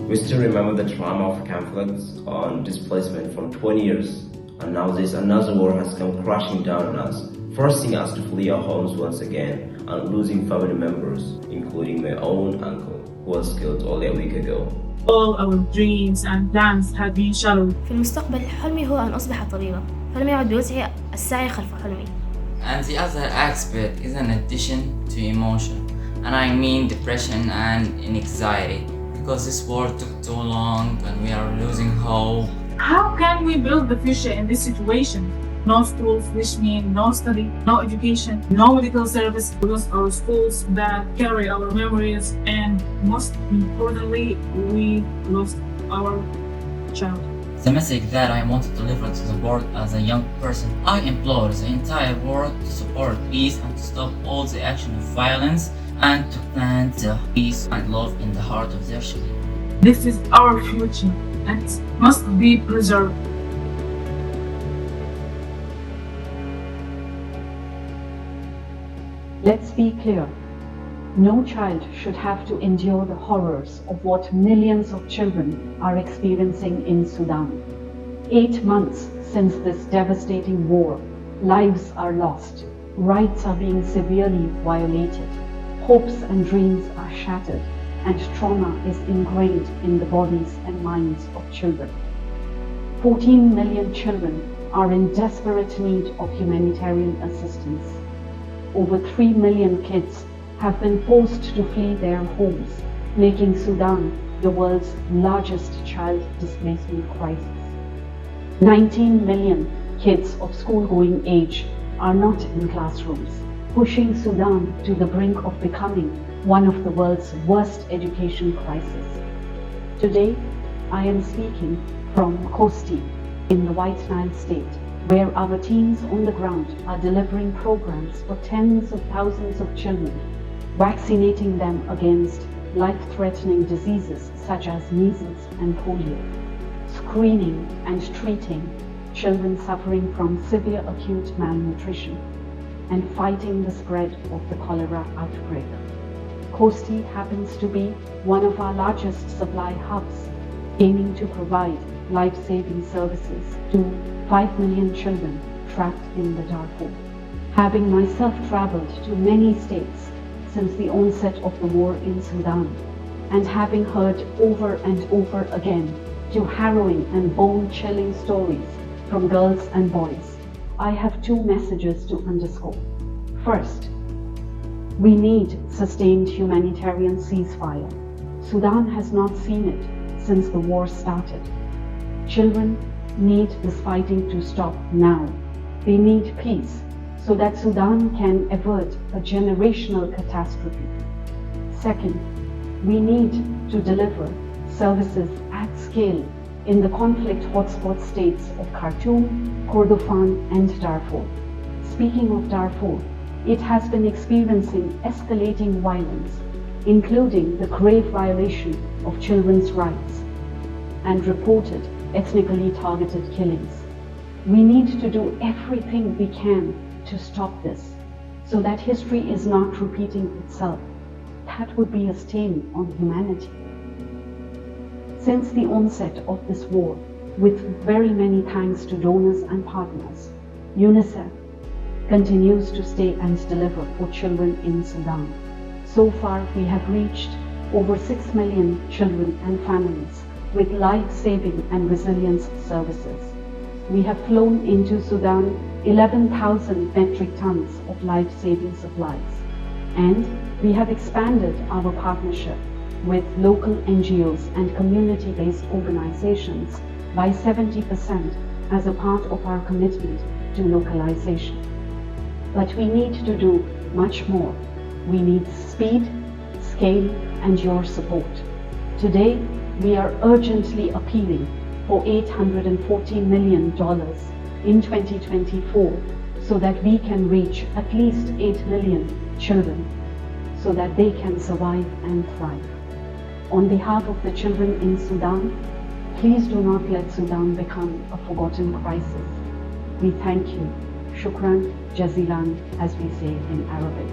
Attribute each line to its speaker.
Speaker 1: We still remember the trauma of conflicts on displacement from 20 years, and now this another war has come crashing down on us, forcing us to flee our homes once again and losing family members, including my own uncle, who was killed only a week ago.
Speaker 2: All our dreams and plans have been shattered.
Speaker 3: في المستقبل حلمي هو أن أصبح طبيبا، فلم يعد بوسعي السعي خلف حلمي.
Speaker 4: And the other aspect is an addition to emotion, and I mean depression and anxiety, because this war took too long and we are losing hope.
Speaker 2: How can we build the future in this situation? No schools, which mean no study, no education, no medical service. We lost our schools that carry our memories, and most importantly, we lost our child.
Speaker 4: The message that I want to deliver to the world as a young person, I implore the entire world to support peace and to stop all the action of violence and to plant the peace and love in the heart of their children.
Speaker 2: This is our future and it must be preserved.
Speaker 5: Let's be clear. No child should have to endure the horrors of what millions of children are experiencing in Sudan. 8 months since this devastating war, lives are lost, rights are being severely violated, hopes and dreams are shattered, and trauma is ingrained in the bodies and minds of children. 14 million children are in desperate need of humanitarian assistance. Over 3 million kids have been forced to flee their homes, making Sudan the world's largest child displacement crisis. 19 million kids of school-going age are not in classrooms, pushing Sudan to the brink of becoming one of the world's worst education crises. Today, I am speaking from Kosti in the White Nile state, where our teams on the ground are delivering programs for tens of thousands of children, vaccinating them against life-threatening diseases such as measles and polio, screening and treating children suffering from severe acute malnutrition, and fighting the spread of the cholera outbreak. Kosti happens to be one of our largest supply hubs, aiming to provide life-saving services to 5 million children trapped in the Darfur. Having myself traveled to many states since the onset of the war in Sudan, and having heard over and over again two harrowing and bone-chilling stories from girls and boys, I have 2 messages to underscore. First, we need sustained humanitarian ceasefire. Sudan has not seen it since the war started. Children need this fighting to stop now. They need peace so that Sudan can avert a generational catastrophe. Second, we need to deliver services at scale in the conflict hotspot states of Khartoum, Kordofan, and Darfur. Speaking of Darfur, it has been experiencing escalating violence, including the grave violation of children's rights and reported ethnically targeted killings. We need to do everything we can to stop this, so that history is not repeating itself. That would be a stain on humanity. Since the onset of this war, with very many thanks to donors and partners, UNICEF continues to stay and deliver for children in Sudan. So far, we have reached over 6 million children and families with life-saving and resilience services. We have flown into Sudan 11,000 metric tons of life-saving supplies, and we have expanded our partnership with local NGOs and community-based organizations by 70% as a part of our commitment to localization. But we need to do much more. We need speed, scale, and your support. Today, we are urgently appealing for $840 million in 2024 so that we can reach at least 8 million children so that they can survive and thrive. On behalf of the children in Sudan, please do not let Sudan become a forgotten crisis. We thank you. Shukran, jazilan, as we say in Arabic.